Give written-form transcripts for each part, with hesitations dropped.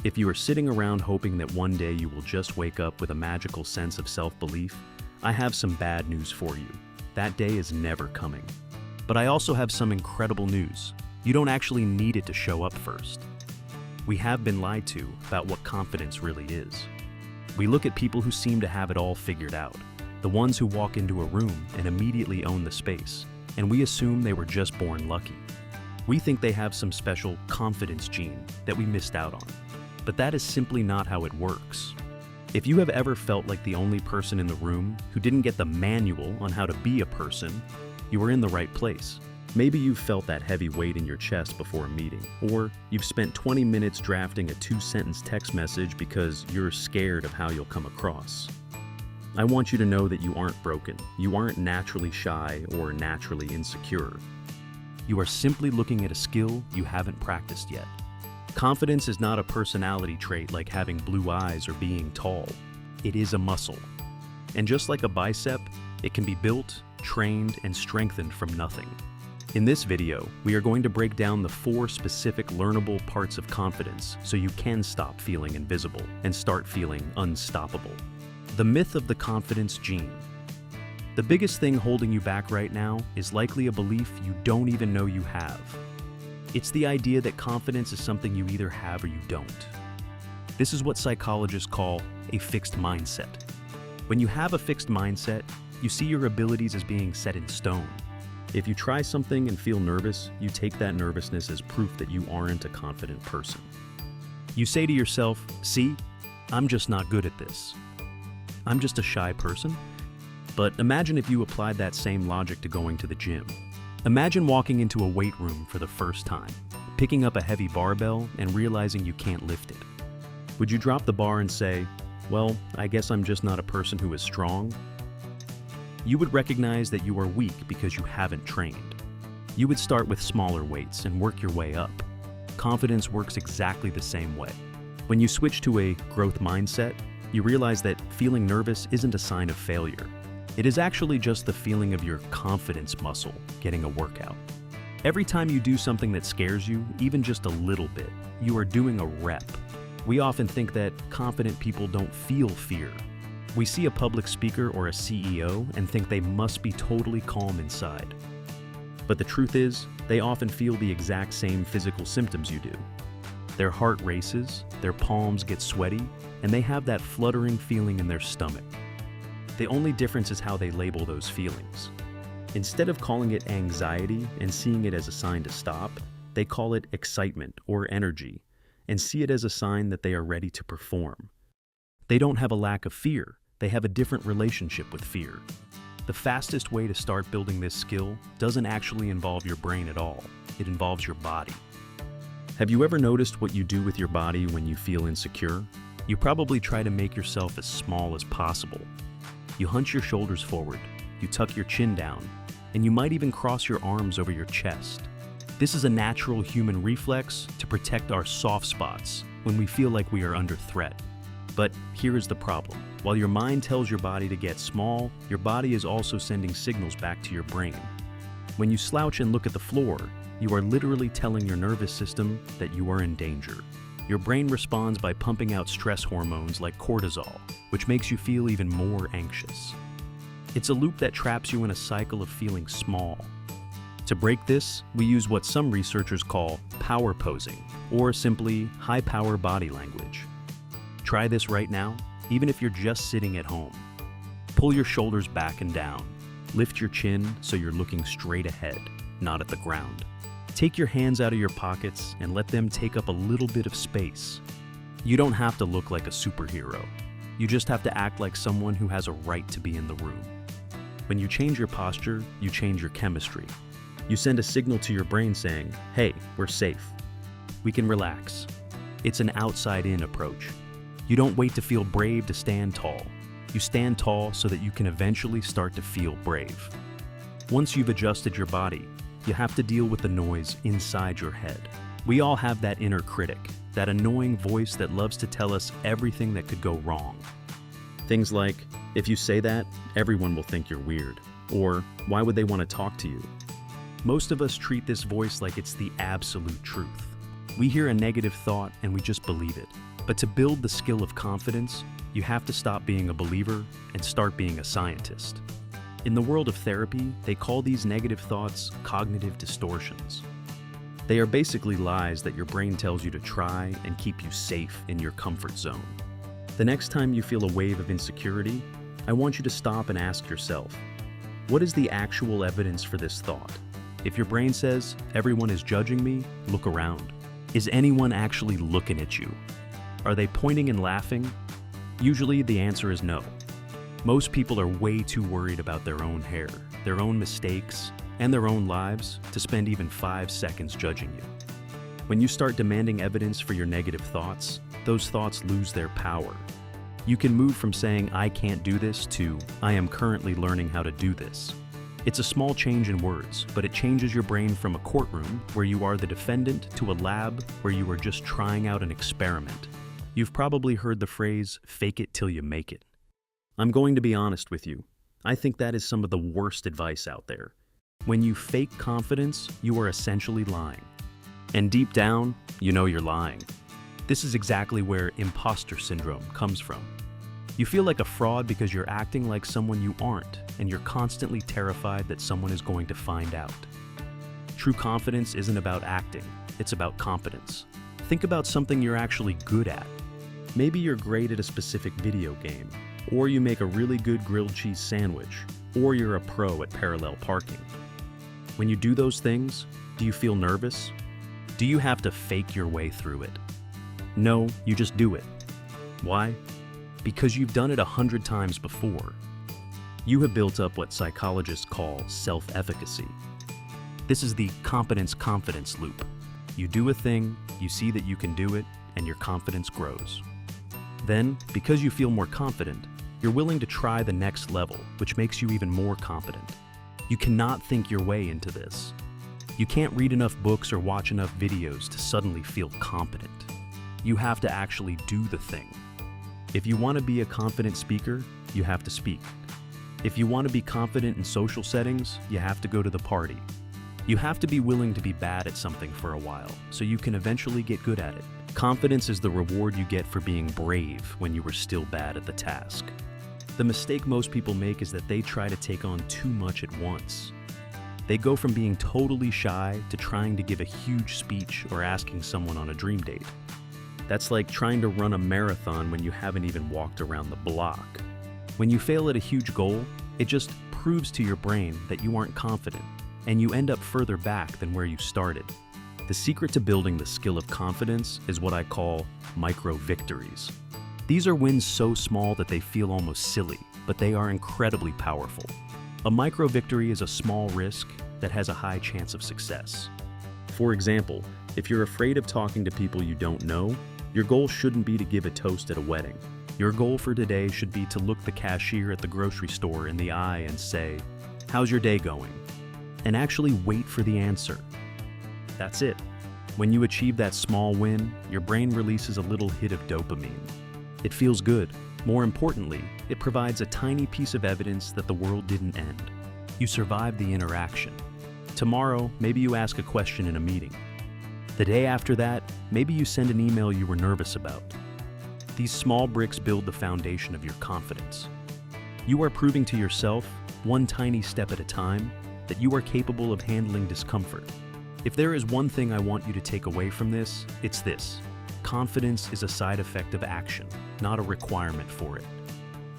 If you are sitting around hoping that one day you will just wake up with a magical sense of self-belief, I have some bad news for you. That day is never coming. But I also have some incredible news. You don't actually need it to show up first. We have been lied to about what confidence really is. We look at people who seem to have it all figured out, the ones who walk into a room and immediately own the space, and we assume they were just born lucky. We think they have some special confidence gene that we missed out on. But that is simply not how it works. If you have ever felt like the only person in the room who didn't get the manual on how to be a person, you are in the right place. Maybe you've felt that heavy weight in your chest before a meeting, or you've spent 20 minutes drafting a 2-sentence text message because you're scared of how you'll come across. I want you to know that you aren't broken. You aren't naturally shy or naturally insecure. You are simply looking at a skill you haven't practiced yet. Confidence is not a personality trait like having blue eyes or being tall. It is a muscle. And just like a bicep, it can be built, trained, and strengthened from nothing. In this video, we are going to break down the 4 specific learnable parts of confidence so you can stop feeling invisible and start feeling unstoppable. The myth of the confidence gene. The biggest thing holding you back right now is likely a belief you don't even know you have. It's the idea that confidence is something you either have or you don't. This is what psychologists call a fixed mindset. When you have a fixed mindset, you see your abilities as being set in stone. If you try something and feel nervous, you take that nervousness as proof that you aren't a confident person. You say to yourself, "See, I'm just not good at this. I'm just a shy person." But imagine if you applied that same logic to going to the gym. Imagine walking into a weight room for the first time, picking up a heavy barbell and realizing you can't lift it. Would you drop the bar and say, "Well, I guess I'm just not a person who is strong"? You would recognize that you are weak because you haven't trained. You would start with smaller weights and work your way up. Confidence works exactly the same way. When you switch to a growth mindset, you realize that feeling nervous isn't a sign of failure. It is actually just the feeling of your confidence muscle getting a workout. Every time you do something that scares you, even just a little bit, you are doing a rep. We often think that confident people don't feel fear. We see a public speaker or a CEO and think they must be totally calm inside. But the truth is, they often feel the exact same physical symptoms you do. Their heart races, their palms get sweaty, and they have that fluttering feeling in their stomach. The only difference is how they label those feelings. Instead of calling it anxiety and seeing it as a sign to stop, they call it excitement or energy and see it as a sign that they are ready to perform. They don't have a lack of fear, they have a different relationship with fear. The fastest way to start building this skill doesn't actually involve your brain at all, it involves your body. Have you ever noticed what you do with your body when you feel insecure? You probably try to make yourself as small as possible. You hunch your shoulders forward, you tuck your chin down, and you might even cross your arms over your chest. This is a natural human reflex to protect our soft spots when we feel like we are under threat. But here is the problem. While your mind tells your body to get small, your body is also sending signals back to your brain. When you slouch and look at the floor, you are literally telling your nervous system that you are in danger. Your brain responds by pumping out stress hormones like cortisol, which makes you feel even more anxious. It's a loop that traps you in a cycle of feeling small. To break this, we use what some researchers call power posing, or simply high-power body language. Try this right now, even if you're just sitting at home. Pull your shoulders back and down. Lift your chin so you're looking straight ahead, not at the ground. Take your hands out of your pockets and let them take up a little bit of space. You don't have to look like a superhero. You just have to act like someone who has a right to be in the room. When you change your posture, you change your chemistry. You send a signal to your brain saying, "Hey, we're safe. We can relax." It's an outside-in approach. You don't wait to feel brave to stand tall. You stand tall so that you can eventually start to feel brave. Once you've adjusted your body, you have to deal with the noise inside your head. We all have that inner critic, that annoying voice that loves to tell us everything that could go wrong. Things like, if you say that, everyone will think you're weird, or why would they want to talk to you? Most of us treat this voice like it's the absolute truth. We hear a negative thought and we just believe it. But to build the skill of confidence, you have to stop being a believer and start being a scientist. In the world of therapy, they call these negative thoughts cognitive distortions. They are basically lies that your brain tells you to try and keep you safe in your comfort zone. The next time you feel a wave of insecurity, I want you to stop and ask yourself, what is the actual evidence for this thought? If your brain says, everyone is judging me, look around. Is anyone actually looking at you? Are they pointing and laughing? Usually the answer is no. Most people are way too worried about their own hair, their own mistakes, and their own lives to spend even 5 seconds judging you. When you start demanding evidence for your negative thoughts, those thoughts lose their power. You can move from saying, I can't do this, to, I am currently learning how to do this. It's a small change in words, but it changes your brain from a courtroom, where you are the defendant, to a lab, where you are just trying out an experiment. You've probably heard the phrase, fake it till you make it. I'm going to be honest with you. I think that is some of the worst advice out there. When you fake confidence, you are essentially lying. And deep down, you know you're lying. This is exactly where imposter syndrome comes from. You feel like a fraud because you're acting like someone you aren't, and you're constantly terrified that someone is going to find out. True confidence isn't about acting, it's about competence. Think about something you're actually good at. Maybe you're great at a specific video game, or you make a really good grilled cheese sandwich, or you're a pro at parallel parking. When you do those things, do you feel nervous? Do you have to fake your way through it? No, you just do it. Why? Because you've done it 100 times before. You have built up what psychologists call self-efficacy. This is the competence-confidence loop. You do a thing, you see that you can do it, and your confidence grows. Then, because you feel more confident, you're willing to try the next level, which makes you even more competent. You cannot think your way into this. You can't read enough books or watch enough videos to suddenly feel competent. You have to actually do the thing. If you want to be a confident speaker, you have to speak. If you want to be confident in social settings, you have to go to the party. You have to be willing to be bad at something for a while, so you can eventually get good at it. Confidence is the reward you get for being brave when you were still bad at the task. The mistake most people make is that they try to take on too much at once. They go from being totally shy to trying to give a huge speech or asking someone on a dream date. That's like trying to run a marathon when you haven't even walked around the block. When you fail at a huge goal, it just proves to your brain that you aren't confident, and you end up further back than where you started. The secret to building the skill of confidence is what I call micro-victories. These are wins so small that they feel almost silly, but they are incredibly powerful. A micro-victory is a small risk that has a high chance of success. For example, if you're afraid of talking to people you don't know, your goal shouldn't be to give a toast at a wedding. Your goal for today should be to look the cashier at the grocery store in the eye and say, "How's your day going?" And actually wait for the answer. That's it. When you achieve that small win, your brain releases a little hit of dopamine. It feels good. More importantly, it provides a tiny piece of evidence that the world didn't end. You survived the interaction. Tomorrow, maybe you ask a question in a meeting. The day after that, maybe you send an email you were nervous about. These small bricks build the foundation of your confidence. You are proving to yourself, one tiny step at a time, that you are capable of handling discomfort. If there is one thing I want you to take away from this, it's this. Confidence is a side effect of action, not a requirement for it.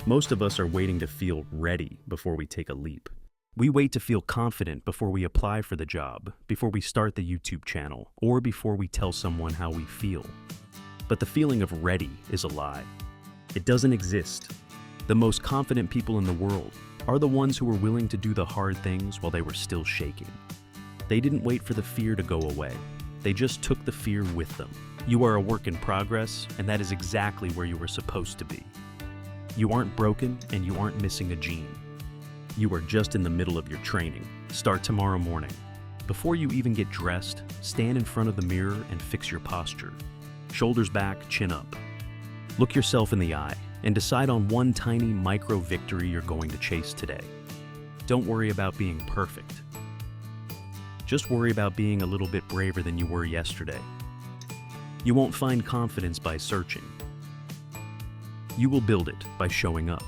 Most of us are waiting to feel ready before we take a leap. We wait to feel confident before we apply for the job, before we start the YouTube channel, or before we tell someone how we feel. But the feeling of ready is a lie. It doesn't exist. The most confident people in the world are the ones who were willing to do the hard things while they were still shaking. They didn't wait for the fear to go away. They just took the fear with them. You are a work in progress, and that is exactly where you were supposed to be. You aren't broken, and you aren't missing a gene. You are just in the middle of your training. Start tomorrow morning. Before you even get dressed, stand in front of the mirror and fix your posture. Shoulders back, chin up. Look yourself in the eye and decide on one tiny micro-victory you're going to chase today. Don't worry about being perfect. Just worry about being a little bit braver than you were yesterday. You won't find confidence by searching. You will build it by showing up.